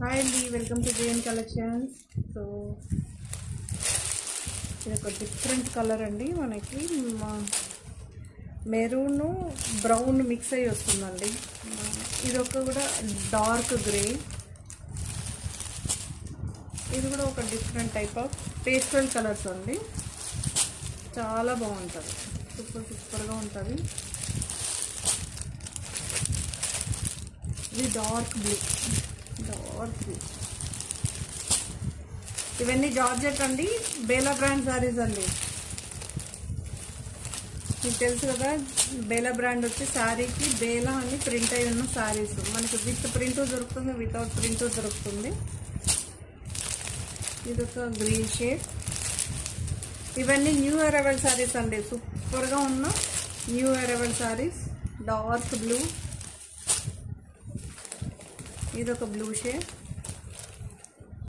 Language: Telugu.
హాయ్ అండి, welcome to JN collections. So ఇది ఒక డిఫరెంట్ కలర్ అండి. మనకి మెరూన్ బ్రౌన్ మిక్స్ అయ్యి వస్తుందండి. ఇది ఒక కూడా డార్క్ గ్రే. ఇది కూడా ఒక different type of pastel colours అండి. చాలా బాగుంటుంది, సూపర్గా ఉంటుంది. ఇది డార్క్ బ్లూ. ఇవన్నీ జార్జెట్ అండి, బేలా బ్రాండ్ శారీస్ అండి. మీకు తెలుసు కదా, బేలా బ్రాండ్ వచ్చి శారీకి బేలా అని ప్రింట్ అయి ఉన్న శారీస్ మనకి విత్ ప్రింట్ దొరుకుతుంది, వితౌట్ ప్రింట్ దొరుకుతుంది. ఇది ఒక గ్రీన్ షేడ్. ఇవన్నీ న్యూ అరైవల్ శారీస్ అండి, సూపర్గా ఉన్న new arrival saris. Dark blue. ఇది ఒక బ్లూ షేడ్.